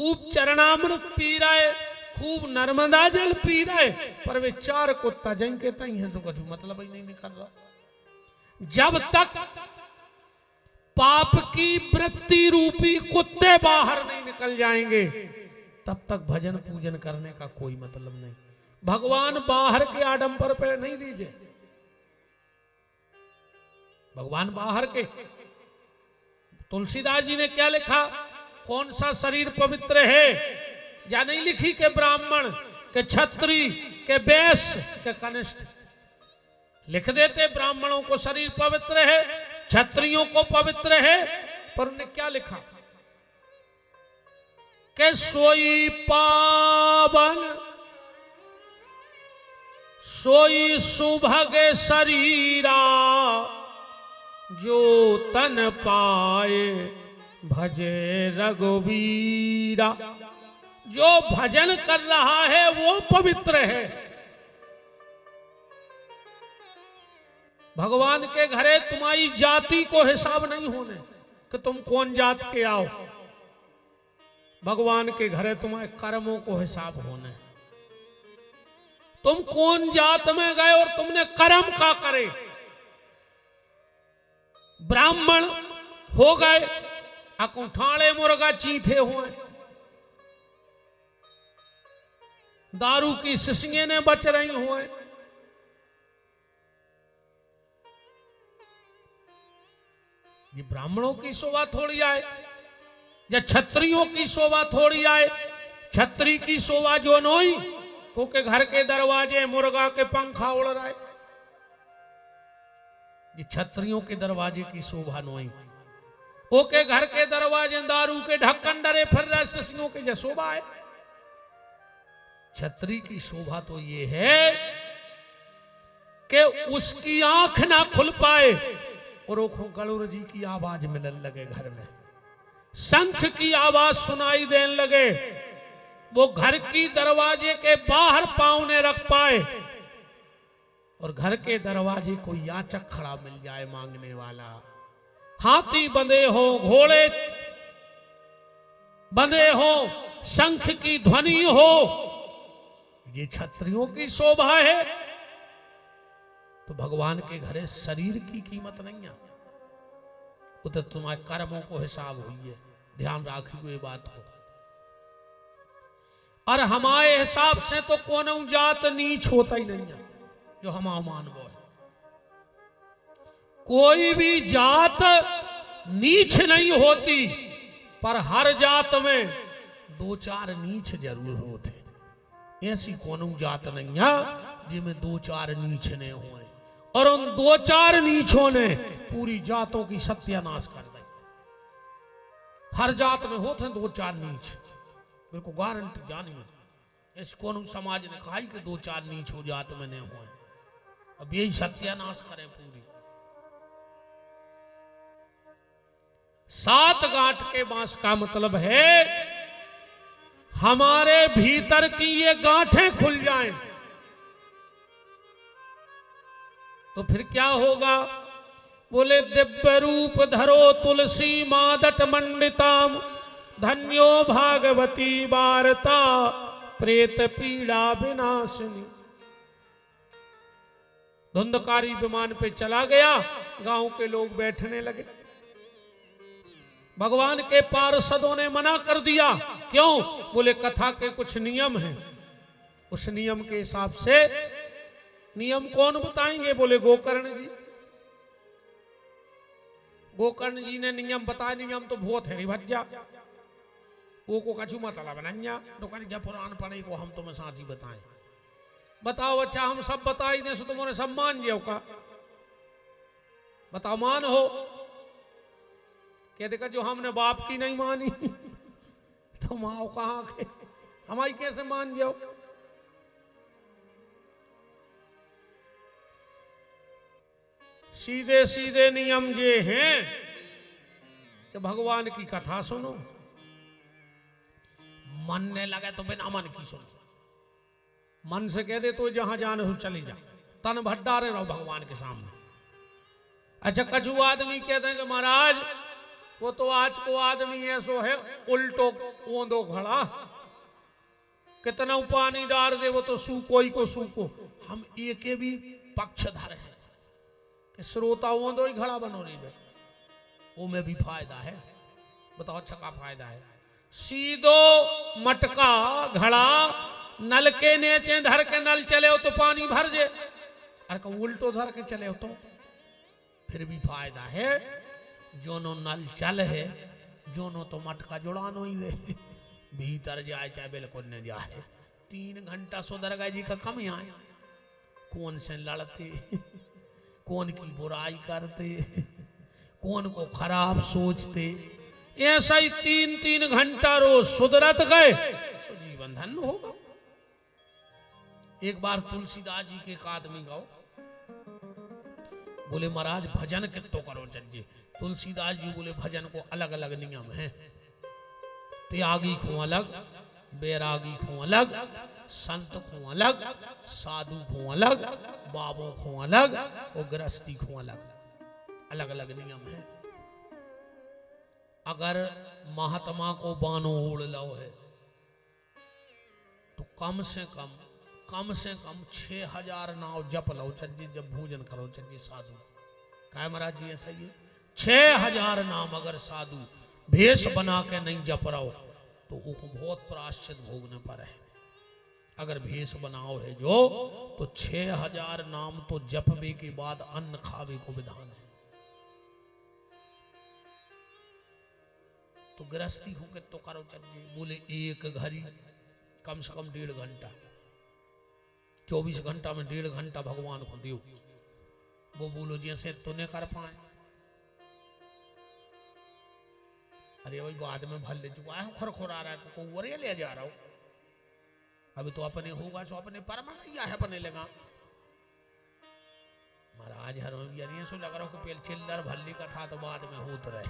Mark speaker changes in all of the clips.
Speaker 1: खूब चरणामृत पी रहे, खूब नर्मदा जल पी रहे, पर वे चार कुत्ता जिनके तई है तो कुछ मतलब ही नहीं निकल रहा। जब तक पाप की वृत्ति रूपी कुत्ते बाहर नहीं निकल जाएंगे तब तक भजन पूजन करने का कोई मतलब नहीं। भगवान बाहर के आडंबर पे नहीं लीजिए, भगवान बाहर के। तुलसीदास जी ने क्या लिखा, कौन सा शरीर पवित्र है, या नहीं लिखी के ब्राह्मण के क्षत्रिय के वैश्य के कनिष्ठ। लिख देते ब्राह्मणों को शरीर पवित्र है, क्षत्रियों को पवित्र है, पर उन्होंने क्या लिखा के सोई पावन सोई सुभग शरीरा जो तन पाए भजे रघुवीरा। जो भजन कर रहा है वो पवित्र है। भगवान के घरे तुम्हारी जाति को हिसाब नहीं होने कि तुम कौन जात के आओ। भगवान के घरे तुम्हारे कर्मों को हिसाब होने, तुम कौन जात में गए और तुमने कर्म का करे। ब्राह्मण हो गए अकुठाणे मुर्गा चीथे हुए, दारू की शिशियां ने बच रही हुए, ये ब्राह्मणों की शोभा थोड़ी आए, या क्षत्रियों की शोभा थोड़ी आए। क्षत्रिय की शोभा जो नोई क्योंकि घर के दरवाजे मुर्गा के पंखा उड़ रहा है, ये क्षत्रियों के दरवाजे की शोभा नोई। ओके घर के दरवाजे दारू के ढक्कन डरे फिर रहे, शिशियों के जो शोभा है। क्षत्रिय की शोभा तो ये है कि उसकी आंख ना खुल पाए और गरुड़ जी की आवाज मिलने लगे, घर में शंख की आवाज सुनाई देने लगे, वो घर की दरवाजे के बाहर पांव ने रख पाए और घर के दरवाजे को याचक खड़ा मिल जाए मांगने वाला। हाथी बंधे हो, घोड़े बंधे हो, शंख की ध्वनि हो, ये क्षत्रियों की शोभा है। तो भगवान के घरे शरीर की कीमत नहीं है, वो तो तुम्हारे कर्मों को हिसाब हुई है। ध्यान रखिए बात को। और हमारे हिसाब से तो कोनो जात नीच होता ही नहीं है, जो हमारा मानव है। कोई भी जात नीच नहीं होती, पर हर जात में दो चार नीच जरूर होते। ऐसी कोनो जात नहीं है जिसमें दो चार नीच ने हुए, और उन दो चार नीचों ने पूरी जातों की सत्यानाश कर दी। हर जात में होते हैं दो चार नीच, मेरे को गारंटी जानिए। इस कोनो समाज ने कहा कि दो चार नीच हो जात में नहीं हुए, अब यही सत्यानाश करें पूरी। सात गांठ के बांस का मतलब है हमारे भीतर की ये गांठें खुल जाएं, तो फिर क्या होगा। बोले दिव्य रूप धरो तुलसी मादट मंडिताम, धन्यो भागवती वार्ता प्रेत पीड़ा विनाशिनी। धुंधकारी विमान पे चला गया, गांव के लोग बैठने लगे। भगवान के पार्षदों ने मना कर दिया, क्यों? बोले कथा के कुछ नियम हैं, उस नियम के हिसाब से। नियम कौन बताएंगे? बोले गोकर्ण जी। गोकर्ण जी ने नियम बताया। नियम तो बहुत है भज्जा, वो को कछु मतलब बनैया तो क्या पुराण पढ़े को हम तुम्हें साची बताएं। बताओ अच्छा, हम सब बताई दे सो तुम्हारे सब मान जाओ का? बताओ मान हो? कह देखा जो हमने बाप की नहीं मानी तुम आओ कहां के, हमारी कैसे मान जाओ? सीधे सीधे नियम ये हैं कि भगवान की कथा सुनो, मन ने लगे तो बिना मन की सुनो। मन से कह दे तो जहां जाने हो चली जा, तन भट्टारे रहो भगवान के सामने। अच्छा कछु आदमी कहते हैं कि महाराज वो तो आज को आदमी ऐसो है उल्टो ओंदो खड़ा, कितना पानी डाल दे वो तो सूखो ही को सूखो। हम एक भी पक्षधर है कि श्रोता ओंदो ही खड़ा बनो रही है, वो में भी फायदा है। बताओ अच्छा का फायदा है? सीधो मटका घड़ा नल के नीचे धर के नल चले हो तो पानी भर जे, अरे उल्टो धर के चले हो तो फिर भी फायदा है। जोनो नल चल है जोनो तो मटका जुड़ानो ही ले, भीतर जाए चाहे बिल्कुल न जाए। 3 घंटा सुधरगा जी का कम आए, कौन से लड़ते, कौन की बुराई करते, कौन को खराब सोचते, ऐसा ही 3-3 घंटा रोज सुधरत गए सो जीवन धन्य होगा। एक बार तुलसीदास जी के एक आदमी गाओ, बोले महाराज भजन कितो करो चाहिए। तुलसीदास जी बोले भजन को अलग अलग नियम है, त्यागी को अलग, बैरागी को अलग, संत को अलग, साधु को अलग, बाबों को अलग और गृहस्थी को अलग, अलग अलग नियम है। अगर महात्मा को बानो ओढ़ लो है तो कम से कम 6000 नाव जप लो चाहिए जब भोजन करो चाहिए साधु। क्या महाराज जी ऐसा ही 6000 नाम अगर साधु भेष बना के नहीं जप रहो तो वो बहुत प्रायश्चित भोगने पर है। अगर भेष बनाओ है जो तो 6000 नाम तो जपबे के बाद अन्न खावे को विधान है। तो गृहस्थी हो के तो करो चाहिए। बोले एक घड़ी कम से कम 1.5 घंटा, 24 घंटा में 1.5 घंटा भगवान को दियो। वो बोलो जैसे तो नहीं कर पाए, अरे वही बाद में भल ले चुका है, खुरखुरा रहा है तो वरे ले जा रहा हो। अभी तो अपने होगा सो अपने परमानेंट या है अपने लगा। महाराज हर में भी सो लग रहा हो कि पहले चिल्लर भल्ली का था तो बाद में होत रहे।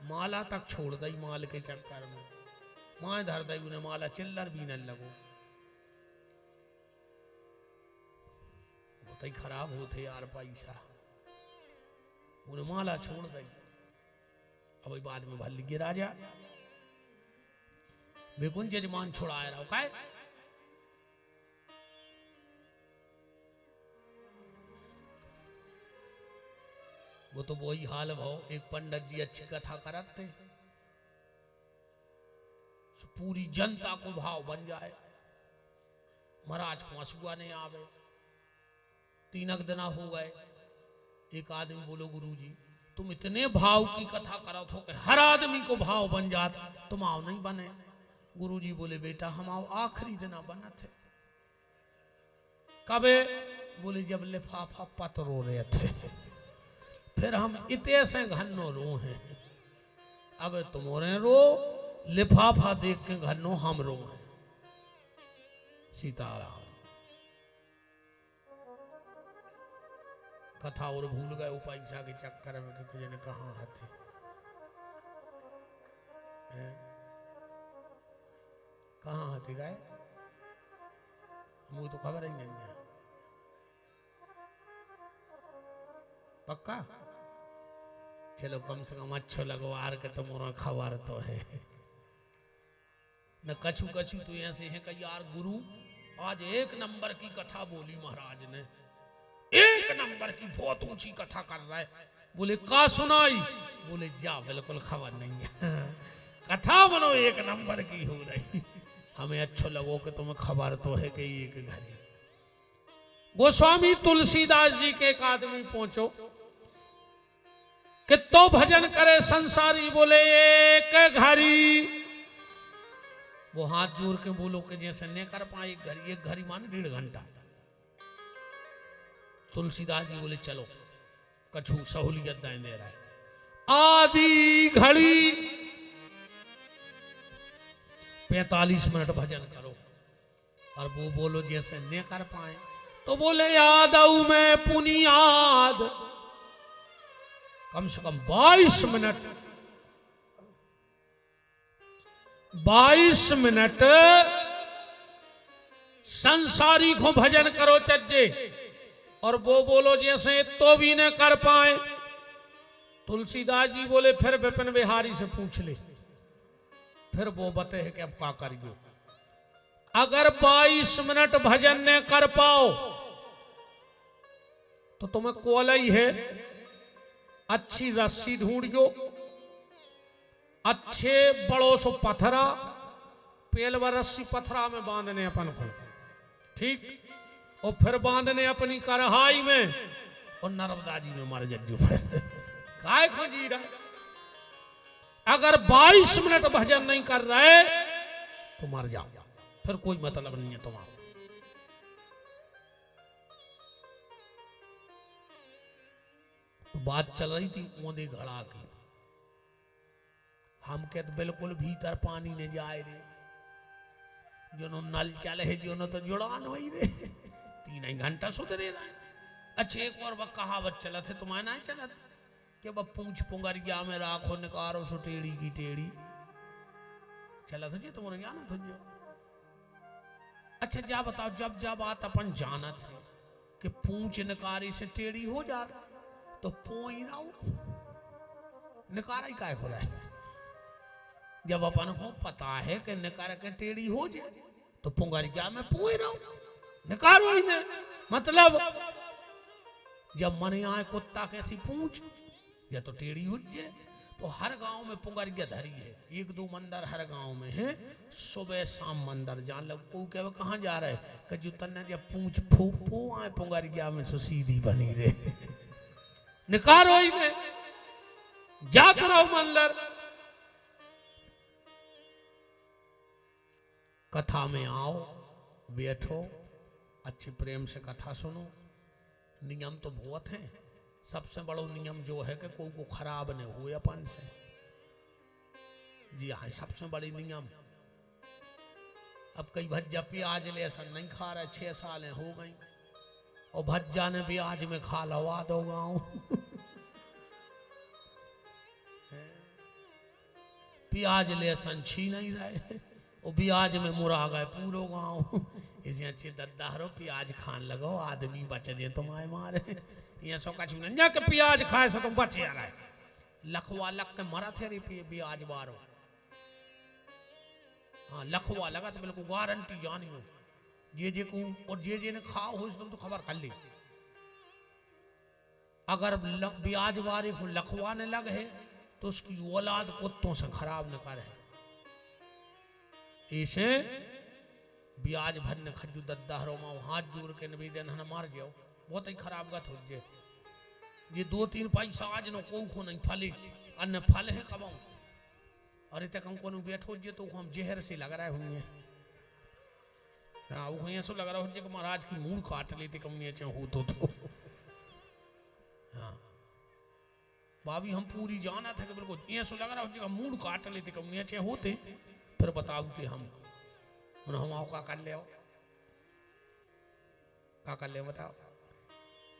Speaker 1: माला तक छोड़ दई माल के चक्कर में, माँ धर दई उन्हें माला चिल्लर भी न लगो, बहुत ही खराब होते यार पैसा, उन्हें माला छोड़ दई। अब बाद में भल्ली गिरा जा बेकुन जजमान छोड़ाए रहो काय। वो तो वही हाल भाव। एक पंडित जी अच्छी कथा करते पूरी जनता को भाव बन जाए, महाराज को हंसुआ नहीं आवे। 3 दिन हो गए, एक आदमी बोलो गुरुजी तुम इतने भाव की कथा करो थो कि हर आदमी को भाव बन जात, तुम आओ नहीं बने। गुरुजी बोले बेटा हम आओ आखिरी दिन बना थे। कबे? बोले जब लिफाफा पत रो रहे थे, फिर हम इतने से घन्नो रो हैं। अब तुम्हारे रो लिफाफा देख के घन्नो हम रो हैं। सीताराम कथा और भूल गए वो पैसा के चक्कर में कि जने कहाँ हाथे कहाँ हाथी गए, मुझे तो खबर ही नहीं है। पक्का चलो कम से कम अच्छो लगवार के तो मोरा खबर तो है न। कछु कछु तो ऐसे है कि यार गुरु आज 1 नंबर की कथा बोली महाराज ने, 1 नंबर की बहुत ऊंची कथा कर रहा है। बोले का सुनाई? बोले जा बिल्कुल खबर नहीं है, कथा बनो 1 नंबर की हो रही। हमें अच्छो लगो कि तुम्हें खबर तो है कि एक घड़ी। गोस्वामी तुलसीदास जी के एक आदमी पहुंचो कि तो भजन करे संसारी, बोले एक घड़ी। वो हाथ जोड़ के बोलो कि जैसे नहीं कर पाए एक घड़ी माने 1.5 घंटा। तुलसीदास जी बोले चलो कछु सहूलियत दे रहा है। आधी घड़ी 45 मिनट भजन करो। और वो बोलो जैसे नहीं कर पाए तो बोले यादव में पुनियाद कम से कम 22 मिनट संसारी को भजन करो चज्जे। और वो बोलो जैसे तो भी न कर पाए तुलसीदास जी बोले फिर विपिन बिहारी से पूछ ले। फिर वो बते है कि अब क्या करियो। अगर 22 मिनट भजन न कर पाओ तो तुम्हें कोलई है, अच्छी रस्सी ढूंढियो, अच्छे बड़ो सो पथरा, पेलवा रस्सी पथरा में बांधने अपन को, ठीक, और फिर बांधने अपनी करहाई में और नर्मदा जी में मर जज्जू। फिर काय खोजी रहा। अगर 22 मिनट भजन नहीं कर रहे तो मर जाओ, फिर कोई मतलब नहीं है तुम्हारा। तो बात चल रही थी ओंदे घड़ा की। हम के तो बिल्कुल भीतर पानी ने जाए रे, जो नल चले है जो तो जुड़ान वही रे, 3 घंटा सुधरे रहे। अच्छा एक और वह कहावत चला थे तुम्हारे ना चला कि वह पूछ पुंगरिया में राखो निकारो सो टेढ़ी की टेढ़ी, चला था जी तुम्हारे जाना था जो। अच्छा जा बताओ, जब जब बात अपन जाना थे कि पूछ निकारी से टेढ़ी हो जाता तो पोई ना निकारा ही काय खुला है। जब अपन को पता है कि निकार के टेढ़ी हो जाए तो पुंगरिया में पोई रहो, निकारो ही नहीं। मतलब जब मन आए कुत्ता कैसी पूछ या तो टेढ़ी हो जाए। तो हर गांव में पुंगरिया धरी है, 1-2 मंदिर हर गांव में है, सुबह शाम मंदिर। जान लग को क्या कहाँ जा रहे कि जो तन्ने जब पूछ फू आए पुंगरिया में सो सीधी बनी रहे। निकारो ही में जात रहो मंदिर। कथा में आओ, बैठो, अच्छे प्रेम से कथा सुनो। नियम तो बहुत हैं। सबसे बड़ो नियम जो है कि कोई को खराब नहीं हुए अपन से। जी हाँ, सबसे बड़ी नियम। अब कई भज्जा प्याज ले ऐसा नहीं खा रहे, 6 साल हो गई और भज्जा ने प्याज में खा लवा दो गाँव। प्याज ले ऐसा छी नहीं रहे और प्याज में मुरा गए पूरो गाँव। इसे अच्छे दद्दारो प्याज खान लगो, आदमी बच जाए तुम्हारे मारे। ये सो कछु नहीं कि प्याज खाए से तुम बचे आ रहे। लखवा लग के मरा थे रे प्याज बारो। हाँ लखवा लगा तो बिल्कुल गारंटी जानियो। जे को और जे ने खाओ हो तुम तो खबर कर ली। अगर ब्याज बारे को लखवाने लग है तो उसकी औलाद कुत्तों से खराब न करे। इसे ब्याज भरने खजू दद्दाहरो माओ हाथ जोड़ के निवेदन हन मार जाओ, बहुत ही खराब गत हो जाए। ये 2-3 पैसा आज नो को नहीं फले, अन्य फल है कबाऊ। अरे तक हम को बैठो जे तो हम जहर से लग रहा हुए। हाँ वो ऐसा लग रहा हो कि महाराज की मूड काट लेते कम ये हो तो। हाँ भाभी हम पूरी जाना था कि बिल्कुल ऐसा लग रहा हो कि मूड काट लेते कम ये होते। फिर बताओते हम आओ का कर ले, का कर ले बताओ।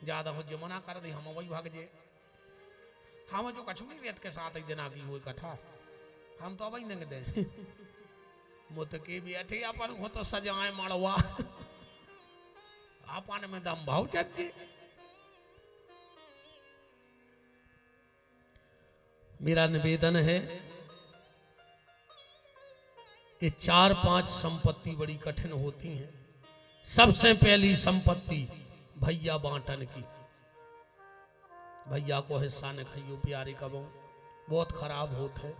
Speaker 1: ज्यादा हो जे मना कर दे हम वही भाग जे। हम जो कछु नहीं रेत के साथ ही दिन की हुई कथा हम तो अभी नहीं दे। मुत के भी अठे अपन हो तो सजाए मड़वा अपन में दम भाव चचे। मेरा निवेदन है ये 4-5 संपत्ति बड़ी कठिन होती हैं। सबसे पहली संपत्ति भैया बांटन की। भैया को हिस्सा न खाइयो प्यारी कबो, बहुत खराब होते है।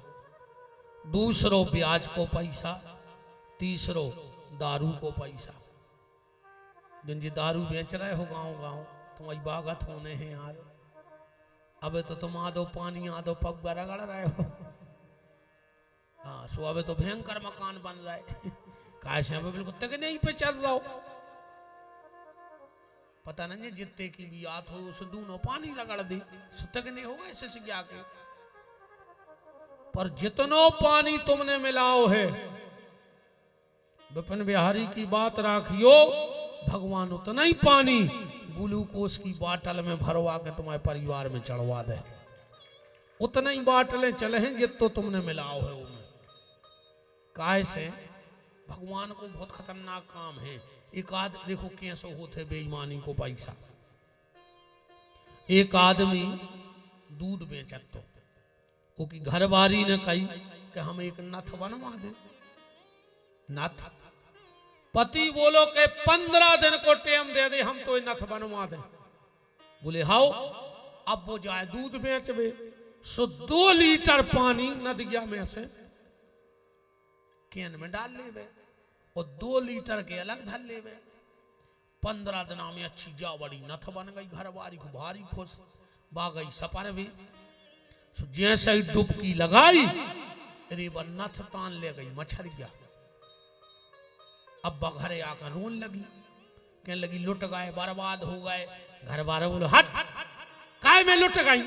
Speaker 1: दूसरो ब्याज को पैसा, तीसरो दारू को पैसा। जिन जी दारू बेच रहे हो गांव तुम्हारी बागत होने हैं यार। अब तो तुम आदो पानी आदो पग रगड़ रहे हो। हाँ सो अब तो भयंकर मकान बन रहा है। काश यहाँ पे बिल्कुल तक नहीं पे चल रहा हो। पता नहीं जितने की भी आत हो उसे दोनों पानी रगड़ दी तक नहीं होगा इससे से क्या के। पर जितनो पानी तुमने मिलाओ है विपिन बिहारी की बात राखियो, भगवान उतना ही पानी ग्लूकोज की बाटल में भरवा के तुम्हारे परिवार में चढ़वा दे। उतना ही बाटलें चले हैं जितो तुमने मिलाओ है उनमें। काय से भगवान को बहुत खतरनाक काम है। एक आदमी देखो कैसे होते बेईमानी को पैसा। एक आदमी दूध बेचत तो वो की घरवारी ने कही कि हम एक नथ बनवा दे। नथ पति बोलो के 15 दिन को टाइम दे दे, हम तो नथ बनवा दे। बोले हाउ। अब वो जाए दूध बेचबे, सो 2 लीटर पानी नदिया में से कैन में डाल लेवे और 2 लीटर के अलग धर लेवे। 15 दिन में अच्छी जा बड़ी नथ बन गई। घरवारी को भारी खुश, बागई सपर भी। जैसे ही डुबकी लगाई, अरे वह नथ तान ले गई मछरिया। अब घरे आकर रोन लगी, कहने लगी लुट गए, बर्बाद हो गए। घर वाले बोलो हट, काय में लुट गई?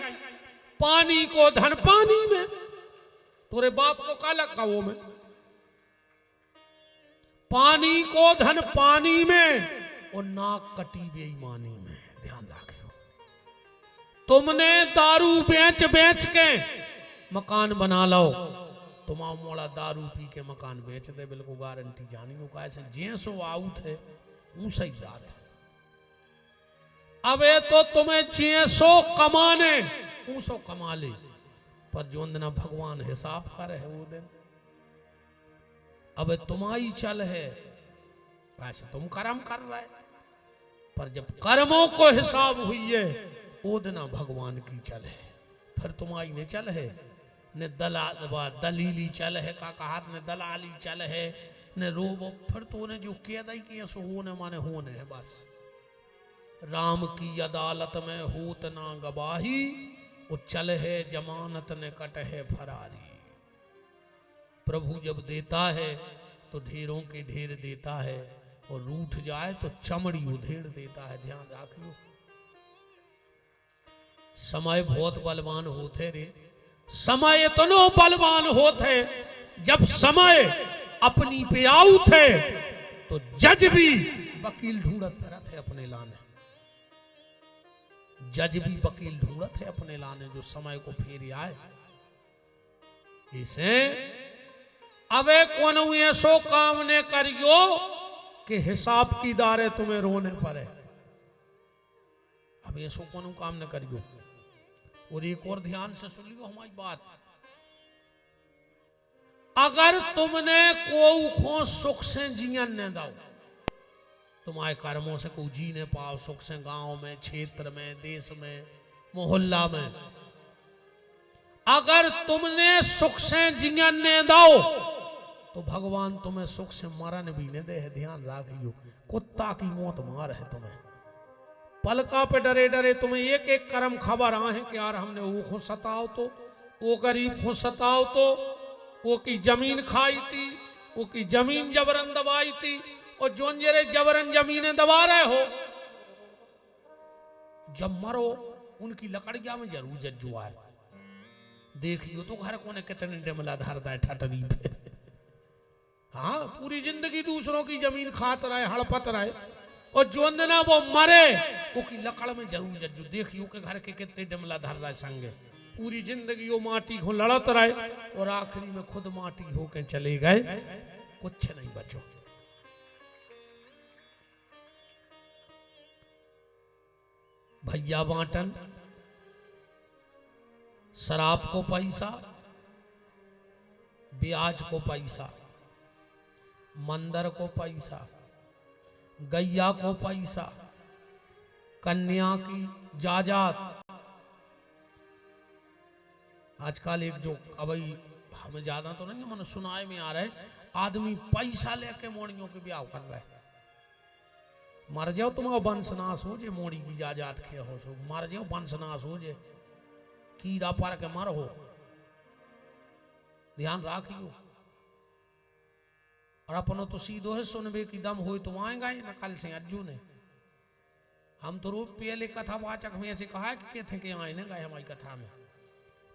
Speaker 1: पानी को धन पानी में, तोरे बाप को का लगा वो में? पानी को धन पानी में और नाक कटी बेईमानी में। ध्यान रखियो, तुमने दारू बेच बेच के मकान बना लो। तुम मोड़ा दारू पी के मकान बेच दे, बिल्कुल गारंटी जानी हो। कैसे जैसो आउट है ऊंसा ही जात है। अबे तो तुम्हें जैसो कमाने ऊंसो कमा ले, पर जो दिन भगवान हिसाब कर है वो दिन। अब तुम्हारी चल है, कैसे तुम कर्म कर रहे, पर जब कर्मों को हिसाब हुई है वो दिन भगवान की चल है। फिर तुम्हारी ने चल है ने दलीली चल है, का हाथ ने दलाली चल है ने रोबो। फिर तो ने जो कह दी कि सो होने माने होने है बस। राम की अदालत में होत ना गवाही, वो चल है जमानत ने कट है फरारी। प्रभु जब देता है तो ढेरों के ढेर देता है, और रूठ जाए तो चमड़ी उधेड़ देता है। ध्यान रखियो, समय बहुत बलवान होते रे। समय इतनो बलवान होते, जब समय अपनी पे आउ थे तो जज भी वकील ढूंढत फिरत है अपने लाने। जज भी वकील ढूंढत है अपने लाने जो समय को फेर आए। इसे अबे कोनो ऐसो काम ने करियो कि हिसाब की दारे तुम्हें रोने पड़े। अब ऐसो कोनो काम न करियो। और एक और ध्यान से सुन लियो हमारी बात। अगर तुमने को सुख से जियन ने दो, तुम्हारे कर्मों से को जीने पाओ सुख से, गांव में, क्षेत्र में, देश में, मोहल्ला में। अगर तुमने सुख से जियन ने दो तो भगवान तुम्हें सुख से मरण भी न दे है। ध्यान रखियो, कुत्ता की मौत मार है तुम्हें। पलका पे डरे डरे तुम्हें एक एक कर्म खबर आए कि यार हमने वो खुद सताओ तो, वो गरीब खुद सताओ तो, वो की जमीन खाई थी, वो की जमीन जबरन दबाई थी, और जोन जरे जबरन जमीनें दबा रहे हो, जब मरो उनकी लकड़िया में जरूर जज्जुआर। देखियो तो घर कोने कितने डमला धारता है ठटरी पे। हाँ, पूरी जिंदगी दूसरों की जमीन खात रहे, हड़पत रहे, और जो ना वो मरे वो की लकड़ में जरूर जज्जू। देखियो के घर के कितने डमला धर रहा संगे। पूरी जिंदगी वो माटी को लड़त रहे और आखिरी में खुद माटी होके चले गए, कुछ नहीं बचो। भैया बांटन, शराब को पैसा, ब्याज को पैसा, मंदिर को पैसा, गैया को पैसा, कन्या की जायदाद। आजकल एक जो अभी हमें ज्यादा तो नहीं मन सुनाए में आ रहा है, आदमी पैसा लेके मोड़ियों के ब्याह कर रहा है। मर जाओ तुम्हारा वंशनाश हो जे, मोड़ी की जायदाद खे हो सो मर जाओ, वंशनाश हो जे, कीड़ा पर के मर हो। ध्यान रखियो। और अपनो तो सीधो है सुनबे की दम हो तो आएगा ही न कल से अज्जू ने। हम तो रोज पहले कथावाचक में ऐसे कहा कि कहते कि आए न गए हमारी कथा में,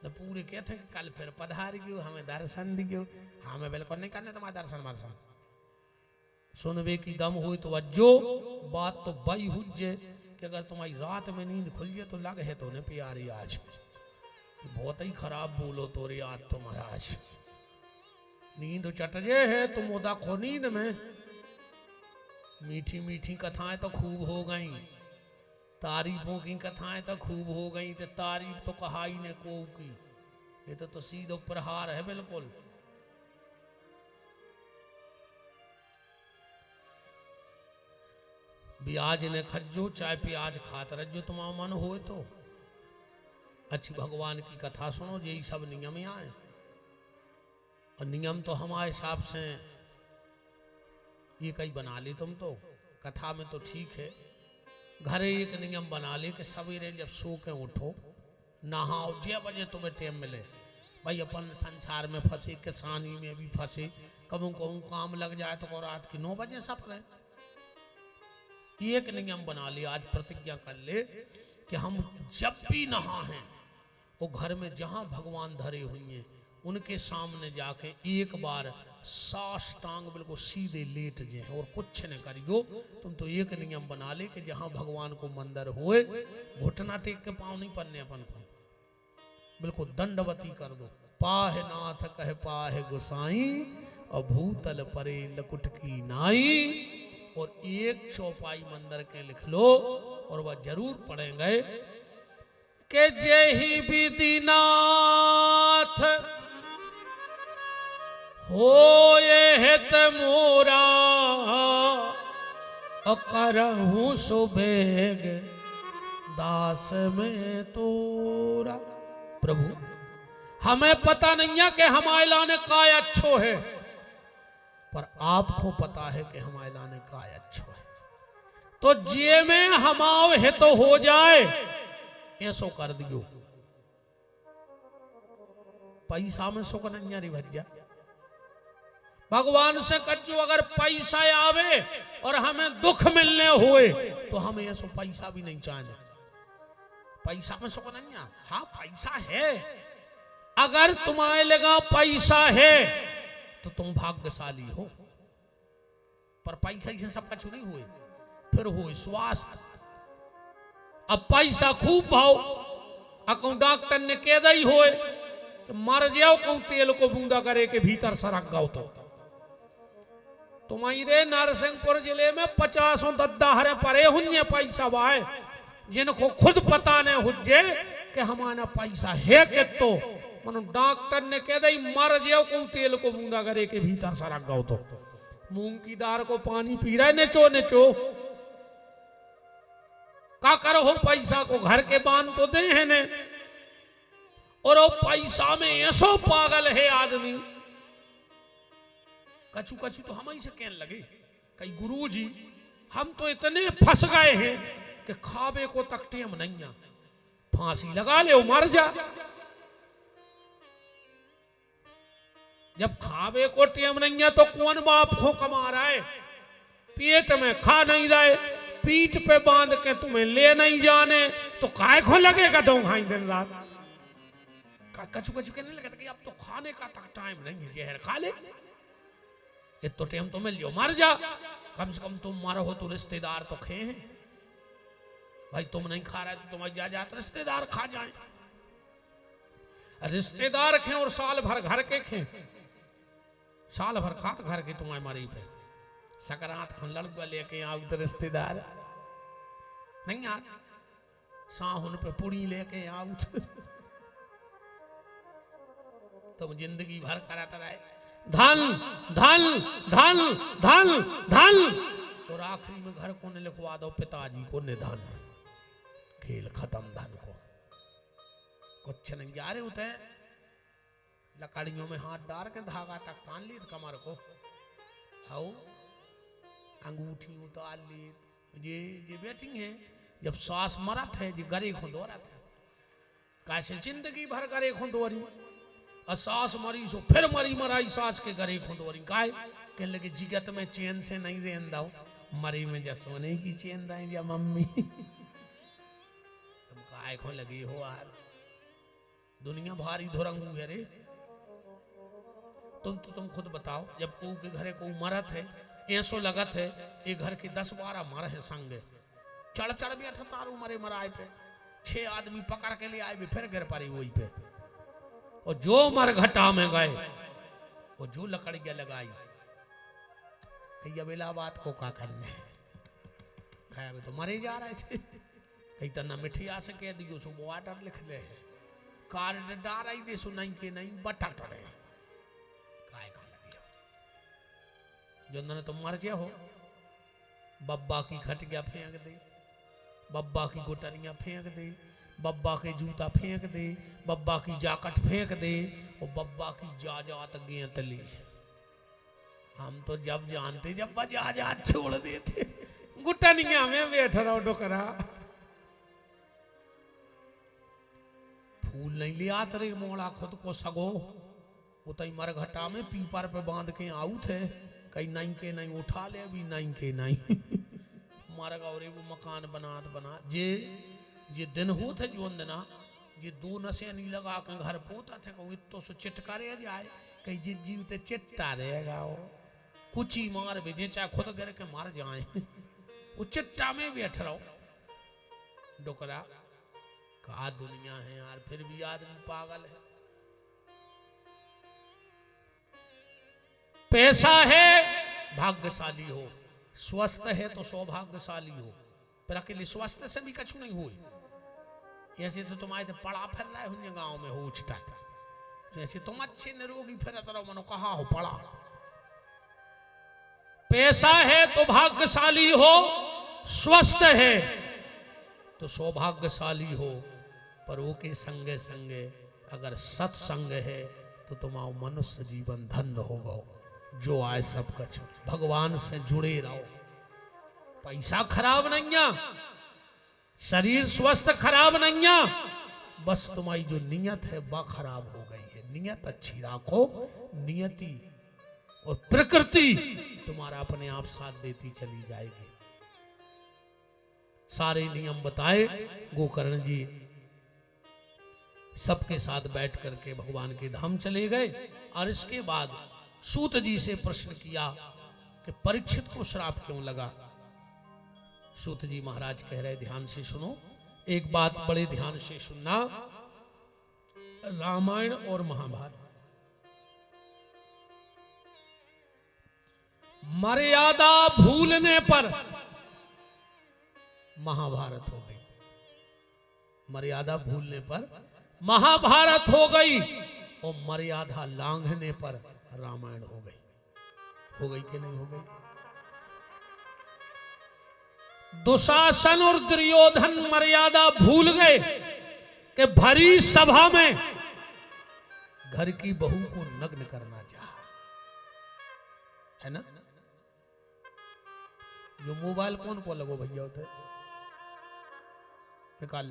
Speaker 1: न पूरे कहते कि कल फिर पधार गयो, हमें दर्शन दियो। हमें बिल्कुल नहीं करने तुम्हारा दर्शन मर्शन। सुनबे की दम हो तो अज्जो। बात तो बई हुज्जे कि अगर तुम्हारी रात में नींद खुल जाए तो लग है तो ने प्यारी आज बहुत ही खराब बोलो तो रे आज तो महाराज। नींद चटजे है तुम उदा खो नींद में। मीठी मीठी कथाएं तो खूब हो गई, तारीफों की कथाएं तो खूब हो गई, तो तारीफ तो कहा ही ने को की, ये तो सीधो प्रहार है बिल्कुल। ब्याज ने खज्जो चाहे प्याज खात रज्जो, तुम्हारा मन हो तो अच्छी भगवान की कथा सुनो, यही सब नियम यहाँ है। और नियम तो हमारे हिसाब से ये कहीं बना ली तुम तो, कथा में तो ठीक है। घरे एक नियम बना ले कि सवेरे जब सो के उठो, नहाओ, 6 बजे तुम्हें टाइम मिले। भाई अपन संसार में फंसे, किसानी में भी फंसे, कबू कहूँ काम लग जाए तो रात की 9 बजे सब रहे। एक नियम बना लिया, आज प्रतिज्ञा कर ले कि हम जब भी नहा हैं वो घर में जहां भगवान धरे हुए हैं उनके सामने जाके एक बार साष्टांग बिल्कुल सीधे लेट जाए और कुछ न करियो। तुम तो एक नियम बना ले कि जहां भगवान को मंदिर होए, घुटना टेक के पाँव नहीं पड़ने अपन को, बिल्कुल दंडवती कर दो। पाहे नाथ कह पाहे गोसाई, और भूतल परे लकुट की नाई। और एक चौपाई मंदिर के लिख लो, और वह जरूर पढ़ेंगे कि जय ही विधिनाथ हो ये हित मोरा, करहूं सुबेग दास में तोरा। प्रभु हमें पता नहीं है कि हमारे लाने काय अच्छो है, पर आपको पता है कि हमारे लाने काय अच्छो है। तो जे में हमाव हित तो हो जाए ऐसो कर दियो। पैसा में सुख नहीं री भज्जा, भगवान से कच्चो अगर पैसा आवे और हमें दुख मिलने हुए तो हमें ऐसो पैसा भी नहीं चाहिए। पैसा में सुख नहीं है। हाँ पैसा है, अगर तुम्हारे लगा पैसा है तो तुम भाग्यशाली हो, पर पैसा से सब कुछ नहीं हुए। फिर हो स्वास्थ्य, अब पैसा खूब भाव, अकौ डॉक्टर ने कह दी होए तो मर जाओ, कहूं तेल को बूंदा करे के भीतर सरक गाओ। तो तुम्हारे नरसिंहपुर जिले में 50 दद्दा हरे परे हुए पैसा वाए, जिनको खुद पता नहीं हुजे कि हमारा पैसा है कि तो मनो डॉक्टर ने कह दी मर जाओ, कहूं तेल को बूंदा करे के भीतर सरक गाओ। तो मूंग की दाल को पानी पी रहा है नेचो नेचो, का करो हो पैसा को घर के बांध तो दे है ने। और वो पैसा में ऐसो पागल है आदमी, कछु कछु तो हम ही से कहने लगे कई गुरुजी हम तो इतने फंस गए हैं कि खावे को तक टेम नहीं है, फांसी लगा ले मर जा। जब खावे को टेम नहीं है तो कौन बाप को कमा रहा है, पेट में खा नहीं रहे, पीठ पे बांध के तुम्हें ले नहीं जाने, तो काय को लगेगा दो खाई दिन रात। कछु कछु कहने लगा कि अब तो खाने का तक टाइम नहीं है, जहर खा ले, ये तो टाइम तो मिल जाओ मर जा। कम से कम तुम मरो हो तो रिश्तेदार तो खे हैं भाई, तुम नहीं खा रहे तो तुम्हारी जात रिश्तेदार खा जाए। रिश्तेदार खे और साल भर घर के खे, साल भर खात घर के तुम्हारे मरी पे सकरात खन लड़का लेके आओ तो रिश्तेदार नहीं आ, साहुन पे पुड़ी लेके आओ तुम जिंदगी भर कराता रहे धन धन धन धन धन, और आखिरी में घर को ने लिखवा दो पिताजी को निधन, खेल खत्म धन को कुछ नहीं जा रहे होते। लकड़ियों में हाथ डाल के धागा तक तान ली कमर को, आओ अंगूठी उतार ली, ये बैठी है। जब सांस मरत है जी गरे खुंदोरत है, कैसे जिंदगी भर गरे खुंदोरी, और सास मरी सो फिर मरी मराई सास के गरे खुंदोरी। काय कहने लगे जिगत में चैन से नहीं रेन दाओ, मरी में जा सोने की चैन दाई या मम्मी तुम काय खो लगी हो यार, दुनिया भारी धुरंगू है रे। तुम खुद बताओ, जब को के घरे को मरत है ऐसो लगत है ये घर के 10-12 मर है संग, चढ़ चढ़ भी तारू मरे मराए पे, 6 आदमी पकड़ के ले आए भी फिर गिर पड़ी वही पे। और जो मर घटा में गए वो जो लकड़ियां लगाई कि ये बेला बात को का करने खाया तो मरे जा रहे थे। कई तना मिठिया से कह दियो सो वो ऑर्डर लिख ले कार्ड डार आई दे सो नहीं के नहीं बटा टरे काय का लगियो जो न तुम मर गया हो बब्बा की खटिया फेंक दे बब्बा की गोटनिया फेंक दे बब्बा के जूता फेंक दे बब्बा की जाकट फेंक दे और बब्बा की जाजात गेंत ली हम तो जब जानते जब जाजात छोड़ देते गुटनिया में बैठ रहो डोकरा फूल नहीं लिया तेरे मोड़ा खुद को सगो वो तई मरघटा में पीपर पे बांध के आऊ थे कहीं नहीं के नहीं उठा ले अभी नहीं के नहीं मर गौरे वो मकान बना जे दिन हो थे जो अंदना ये दो नशे नहीं लगा के घर पोता थे कहूँ तो सो चिटका रह जाए कहीं जिस जीव ते चिट्टा रहेगा वो कुछ ही मार भेजे चाहे खुद गिर के मार जाए वो चिट्टा में बैठ रहो डोकरा का दुनिया है यार फिर भी आदमी पागल है पैसा है भाग्यशाली हो स्वस्थ है तो सौभाग्यशाली हो पर अकेले स्वस्थ से भी कछु नहीं हुई ऐसे तो तुम आए थे पड़ा फिर रहे होंगे गांव में हो उछटा जैसे तुम अच्छे निरोगी फिर रहो मनो कहा हो पड़ा पैसा है तो भाग्यशाली हो स्वस्थ है तो सौभाग्यशाली हो पर वो के संगे संगे अगर सत्संग है तो तुम्हारा मनुष्य जीवन धन्य होगा जो आए सब कुछ भगवान से जुड़े रहो पैसा खराब नहीं है शरीर स्वस्थ खराब नहीं है बस तुम्हारी जो नियत है वह खराब हो गई है नियत अच्छी रखो नियति और प्रकृति तुम्हारा अपने आप साथ देती चली जाएगी सारे नियम बताए गोकर्ण जी सबके साथ बैठ करके भगवान के धाम चले गए और इसके बाद सूत जी से प्रश्न किया कि परीक्षित को श्राप क्यों लगा सूत जी महाराज कह रहे ध्यान से सुनो एक बात बड़े ध्यान से सुनना रामायण और महाभारत मर्यादा भूलने पर महाभारत हो गई मर्यादा भूलने पर महाभारत हो गई और मर्यादा लांघने पर रामायण हो गई कि नहीं हो गई दुशासन और दुर्योधन मर्यादा भूल गए कि भरी सभा में घर की बहू को नग्न करना चाहा है ना जो मोबाइल कौन को लगो भैया होते निकाल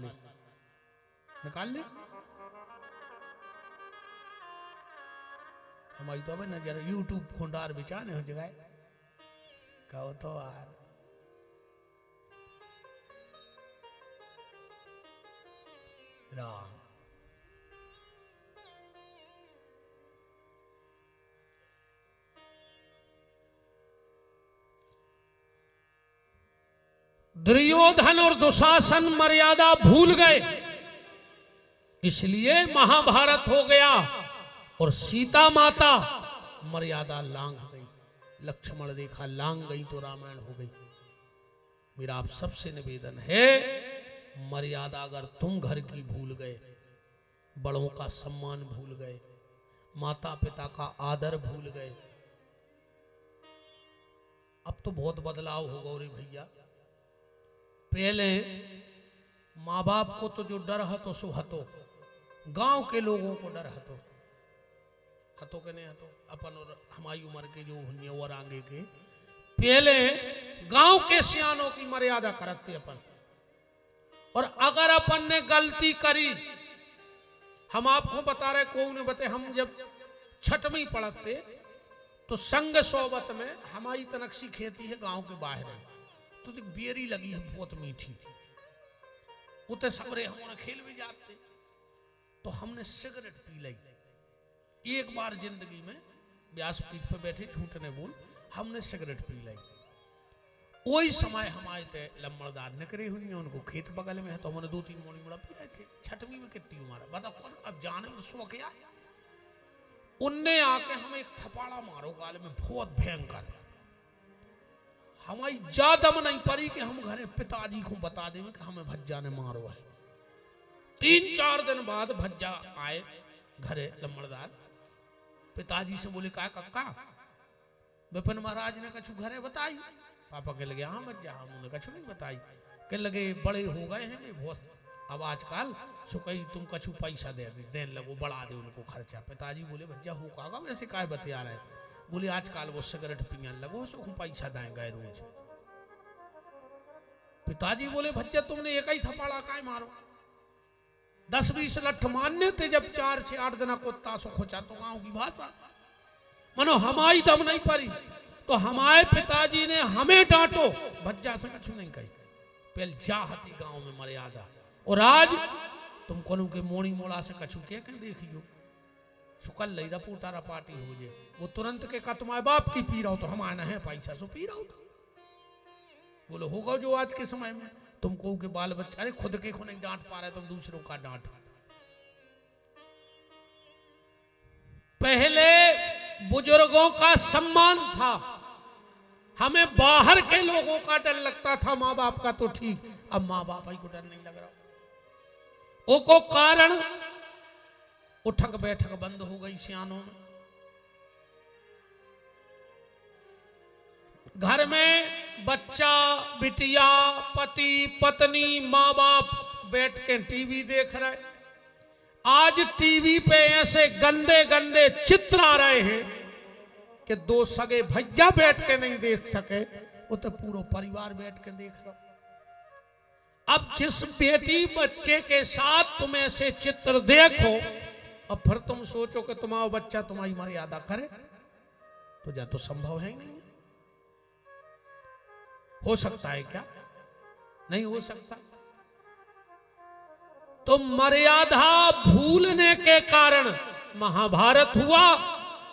Speaker 1: ले हमारी तो अब नजर यूट्यूब खुंडार बिचाने हो जगह कहो तो यार राम दुर्योधन और दुशासन मर्यादा भूल गए इसलिए महाभारत हो गया और सीता माता मर्यादा लांघ गई लक्ष्मण रेखा लांघ गई तो रामायण हो गई मेरा आप सबसे निवेदन है मर्यादा अगर तुम घर की भूल गए बड़ों का सम्मान भूल गए माता पिता का आदर भूल गए अब तो बहुत बदलाव होगा रे भैया पहले माँ बाप को तो जो डर हतो सो हतो गांव के लोगों को डर हतो हतो के नहीं हतो अपन और हमारी उम्र के जो हुए और आगे के पहले गांव के सियानों की मर्यादा करते अपन और अगर अपन ने गलती करी हम आपको बता रहे को ने बते हम जब छठवीं पढ़ते तो संग सोबत में हमारी तनक्सी खेती है गांव के बाहर है तो बेरी लगी है बहुत मीठी उते सबरे हम खेल भी जाते तो हमने सिगरेट पी ली एक बार जिंदगी में व्यासपीठ पे बैठे झूठ ने बोल हमने सिगरेट पी ली वही समय हमारे ते लम्बड़दार निकले हुई हैं उनको खेत बगल में है तो हमने 2-3 मोड़ी मुड़ा पी रहे थे छठवीं में कितनी उम्र बता कौन अब जाने में शौक क्या उनने आके हमें एक थपाड़ा मारो गाल में बहुत भयंकर हमारी ज्यादा नहीं पड़ी कि हम घरे पिताजी को बता दें कि हमें भज्जा ने मारो है। 3-4 दिन बाद भज्जा आए घरे लम्बड़दार। पिताजी से बोले का कक्का विपिन महाराज ने कछु घरे बताई? पापा के लगे हाँ भज्जा उन्होंने कछु नहीं बताई। के लगे बड़े हो गए हैं बहुत अब आजकल, सो कही तुम कछु पैसा देने लगो, बढ़ा दे उनको खर्चा। पिताजी बोले भज्जा हो का वैसे काय बतिया रहे? बोले आजकल वो सिगरेट पीने लगो, सो पैसा देंगे रोज। पिताजी बोले भज्जा तुमने एक ही थप्पड़ा काय मारो? 10-20 लठ मान्य थे जब 4 से 8 दिन कुत्ता सो खोचा। तो गाँव की भाषा मनो हमारी दम नहीं पड़ी तो हमारे पिताजी ने हमें डांटो, भज्जा से कछु नहीं कही। पहले जाहती गांव में मर्यादा, और आज तुम कोनू के मोड़ी मोड़ा से कछु के देखियो सुकल लई रपोटा रपाटी हो जे। वो तुरंत के का तुम्हारे बाप की पी रहा हो तो हम आना है पैसा सो पी रहा हो। बोलो होगा जो आज के समय में तुमको के बाल बच्चे अरे खुद के को नहीं डांट पा रहे तुम दूसरों का डांट। पहले बुजुर्गों का सम्मान था, हमें बाहर के लोगों का डर लगता था, माँ बाप का तो ठीक, अब माँ बाप ही को डर नहीं लग रहा। ओ को कारण उठक बैठक बंद हो गई सियानों में। घर में बच्चा बिटिया पति पत्नी माँ बाप बैठ के टीवी देख रहे। आज टीवी पे ऐसे गंदे गंदे चित्र आ रहे हैं कि 2 सगे भैया बैठ के नहीं देख सके, वो तो पूरा परिवार बैठ के देख रहा। अब जिस बेटी बच्चे के साथ तुम ऐसे चित्र देखो और फिर तुम सोचो कि तुम्हारा बच्चा तुम्हारी मर्यादा करे, तो या तो संभव है ही नहीं है। हो सकता है क्या? नहीं हो सकता। तो मर्यादा भूलने के कारण महाभारत हुआ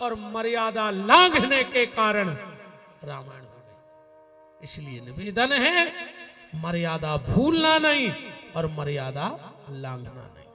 Speaker 1: और मर्यादा लांघने के कारण रामायण हो गई। इसलिए निवेदन है मर्यादा भूलना नहीं और मर्यादा लांघना नहीं।